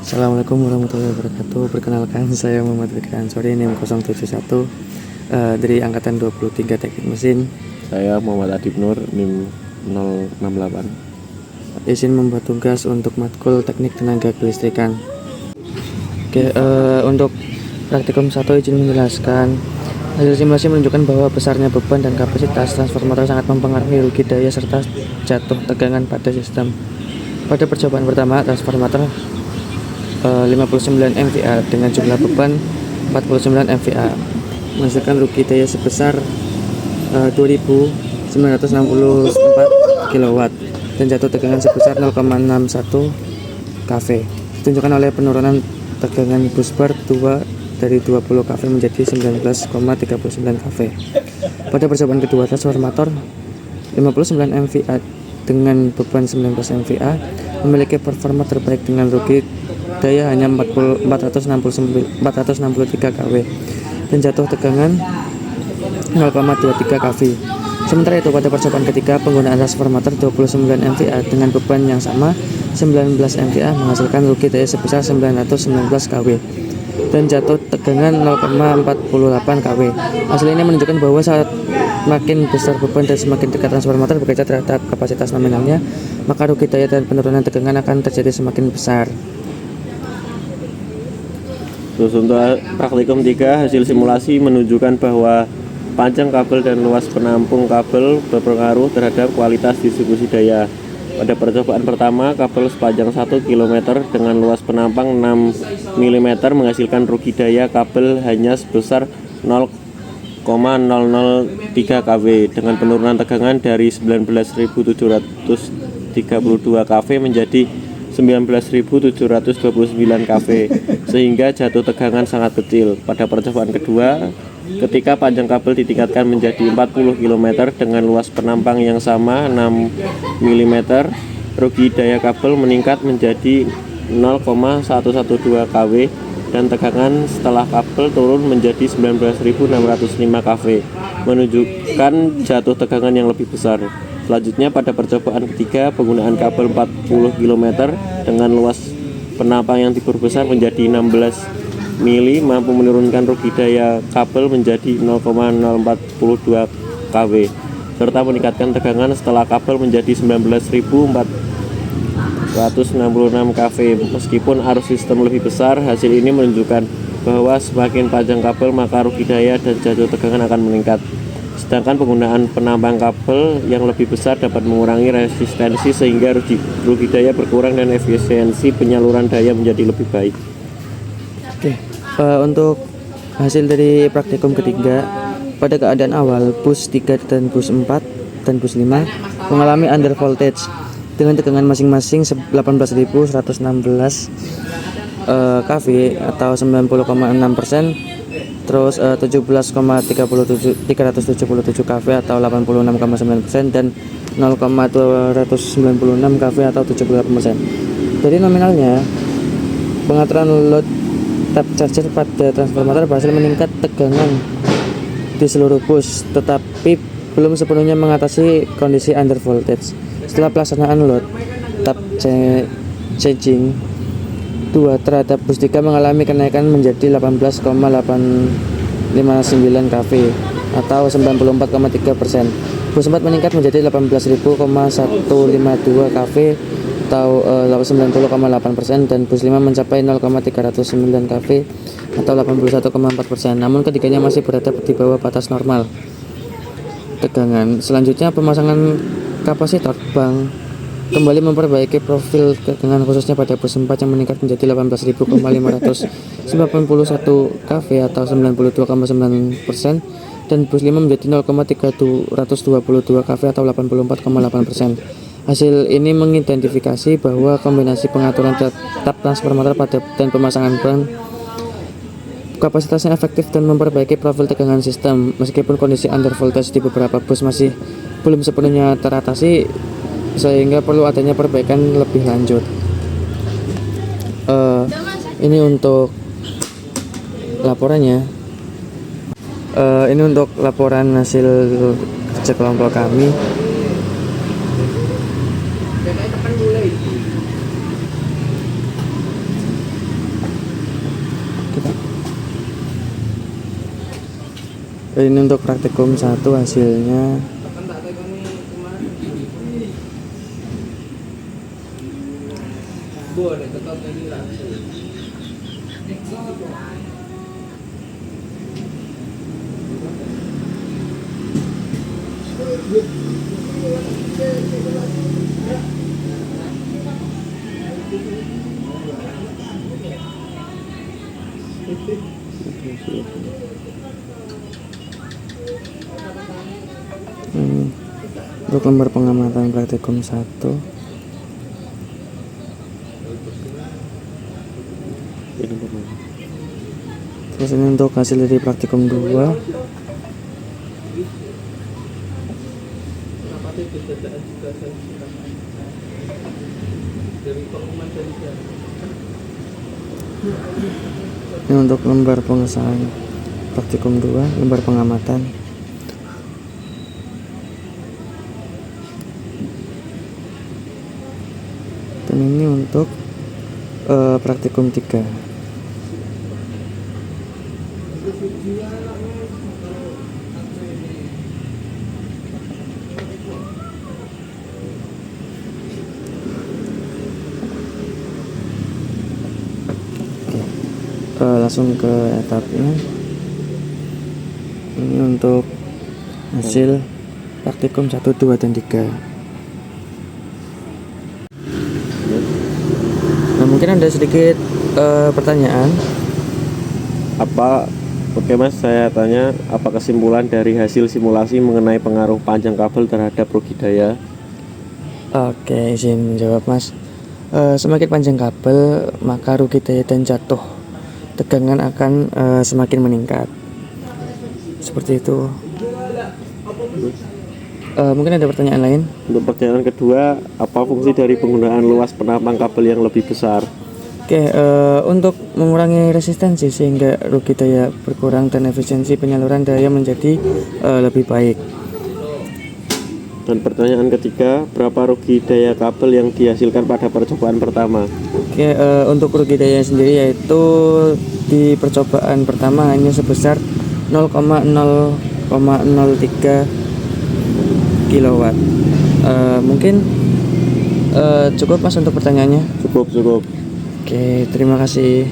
Assalamualaikum warahmatullahi wabarakatuh. Perkenalkan, saya Muhammad Fikri Ansori, NIM 071 dari angkatan 23 Teknik Mesin. Saya Muhammad Adib Nur, NIM 068. Izin membuat tugas untuk matkul Teknik Tenaga Kelistrikan. Oke, untuk praktikum 1 izin menjelaskan. Hasil simulasi menunjukkan bahwa besarnya beban dan kapasitas transformator sangat mempengaruhi rugi daya serta jatuh tegangan pada sistem. Pada percobaan pertama, transformator 59 MVA dengan jumlah beban 49 MVA menghasilkan rugi daya sebesar 2964 kW dan jatuh tegangan sebesar 0,61 kV. Ditunjukkan oleh penurunan tegangan busbar 2 dari 20 kV menjadi 19,39 kV. Pada percobaan kedua, transformator 59 MVA dengan beban 19 MVA memiliki performa terbaik dengan rugi daya hanya 463 kW dan jatuh tegangan 0,23 kV. Sementara itu pada percobaan ketiga, penggunaan transformator 29 MVA dengan beban yang sama 19 MVA menghasilkan rugi daya sebesar 919 kW dan jatuh tegangan 0,48 kW. Hasil ini menunjukkan bahwa saat makin besar beban dan semakin dekat transformator bekerja terhadap kapasitas nominalnya, maka rugi daya dan penurunan tegangan akan terjadi semakin besar. Terus untuk praktikum 3, hasil simulasi menunjukkan bahwa panjang kabel dan luas penampung kabel berpengaruh terhadap kualitas distribusi daya. Pada percobaan pertama, kabel sepanjang 1 km dengan luas penampang 6 mm menghasilkan rugi daya kabel hanya sebesar 0,003 kV dengan penurunan tegangan dari 19.732 kV menjadi 19.729 kV sehingga jatuh tegangan sangat kecil. Pada percobaan kedua, ketika panjang kabel ditingkatkan menjadi 40 km dengan luas penampang yang sama 6 mm, rugi daya kabel meningkat menjadi 0,112 kV dan tegangan setelah kabel turun menjadi 19.605 kV, menunjukkan jatuh tegangan yang lebih besar. Selanjutnya pada percobaan ketiga, penggunaan kabel 40 km dengan luas penampang yang diperbesar menjadi 16 mili mampu menurunkan rugi daya kabel menjadi 0,042 kV serta meningkatkan tegangan setelah kabel menjadi 19.466 kV. Meskipun arus sistem lebih besar, hasil ini menunjukkan bahwa semakin panjang kabel maka rugi daya dan jatuh tegangan akan meningkat. Sedangkan penggunaan penampang kabel yang lebih besar dapat mengurangi resistensi sehingga rugi daya berkurang dan efisiensi penyaluran daya menjadi lebih baik. Oke, untuk hasil dari praktikum ketiga, pada keadaan awal bus 3 dan bus 4 dan bus 5 mengalami under voltage dengan tegangan masing-masing 18.116 kV atau 90,6%, terus 17,377 kV atau 86,9% dan 0,296 kV atau 78%. Jadi nominalnya pengaturan load tap charger pada transformator berhasil meningkat tegangan di seluruh bus, tetapi belum sepenuhnya mengatasi kondisi under voltage. Setelah pelaksanaan load tap changing 2 terhadap bus 3 mengalami kenaikan menjadi 18,859 kV atau 94,3%. Bus 4 meningkat menjadi 18.152 kV atau 90,8% dan bus 5 mencapai 0,309 kV atau 81,4%. Namun ketiganya masih berada di bawah batas normal tegangan. Selanjutnya, pemasangan kapasitor bank kembali memperbaiki profil tegangan khususnya pada bus 4 yang meningkat menjadi 18.591 kV atau 92,9% dan bus 5 menjadi 0,322 kV atau 84,8%. Hasil ini mengidentifikasi bahwa kombinasi pengaturan tap transformator dan pemasangan bank kapasitasnya efektif dan memperbaiki profil tegangan sistem. Meskipun kondisi under voltage di beberapa bus masih belum sepenuhnya teratasi, sehingga perlu adanya perbaikan lebih lanjut. Ini untuk laporannya. Ini untuk laporan hasil kerja kelompok kami. Ini untuk praktikum 1 hasilnya ini untuk lembar pengamatan praktikum 1. Terus ini untuk hasil dari praktikum 2. Ini untuk lembar pengesahan praktikum 2, lembar pengamatan. Dan ini untuk praktikum 3. Langsung ke etapnya. Ini untuk hasil praktikum 1, 2, dan 3. Nah, mungkin ada sedikit pertanyaan. Oke Mas, saya tanya, apa kesimpulan dari hasil simulasi mengenai pengaruh panjang kabel terhadap rugi daya? Oke, izin menjawab Mas. Semakin panjang kabel, maka rugi daya dan jatuh tegangan akan semakin meningkat. Seperti itu. Mungkin ada pertanyaan lain? Untuk pertanyaan kedua, apa fungsi dari penggunaan luas penampang kabel yang lebih besar? Oke, untuk mengurangi resistensi sehingga rugi daya berkurang dan efisiensi penyaluran daya menjadi lebih baik. Dan pertanyaan ketiga, berapa rugi daya kabel yang dihasilkan pada percobaan pertama? Oke, untuk rugi daya sendiri yaitu di percobaan pertama hanya sebesar 0,003 kilowatt. Mungkin cukup Mas untuk pertanyaannya? Cukup. Oke, terima kasih.